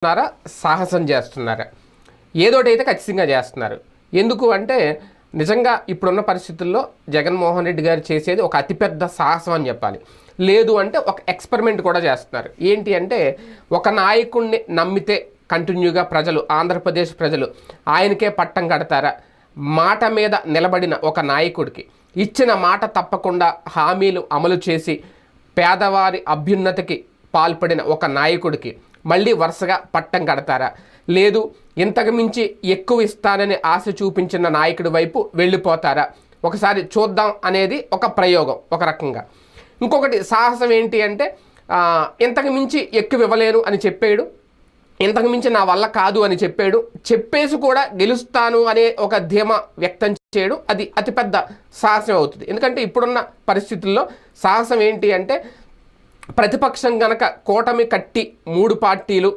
చేస్తున్నారా, సాహసం చేస్తున్నారా? ఏదోటైతే ఖచ్చితంగా చేస్తున్నారు. ఎందుకు అంటే నిజంగా ఇప్పుడున్న పరిస్థితుల్లో జగన్మోహన్ రెడ్డి గారు చేసేది ఒక అతిపెద్ద సాహసం అని చెప్పాలి. లేదు అంటే ఒక ఎక్స్పెరిమెంట్ కూడా చేస్తున్నారు. ఏంటి అంటే ఒక నాయకుడిని నమ్మితే కంటిన్యూగా ప్రజలు, ఆంధ్రప్రదేశ్ ప్రజలు ఆయనకే పట్టం కడతారా? మాట మీద నిలబడిన ఒక నాయకుడికి, ఇచ్చిన మాట తప్పకుండా హామీలు అమలు చేసి పేదవారి అభ్యున్నతికి పాల్పడిన ఒక నాయకుడికి మళ్ళీ వరుసగా పట్టం కడతారా? లేదు ఇంతకు మించి ఎక్కువ ఇస్తానని ఆశ చూపించిన నాయకుడి వైపు వెళ్ళిపోతారా? ఒకసారి చూద్దాం అనేది ఒక ప్రయోగం ఒక రకంగా. ఇంకొకటి సాహసం ఏంటి అంటే ఇంతకు మించి ఎక్కువ ఇవ్వలేను అని చెప్పాడు, ఇంతకు మించి నా వల్ల కాదు అని చెప్పాడు, చెప్పేసి కూడా గెలుస్తాను అనే ఒక ధీమా వ్యక్తం చేయడం అది అతిపెద్ద సాహసం అవుతుంది. ఎందుకంటే ఇప్పుడున్న పరిస్థితుల్లో సాహసం ఏంటి అంటే ప్రతిపక్షం గనక కూటమి కట్టి 3 పార్టీలు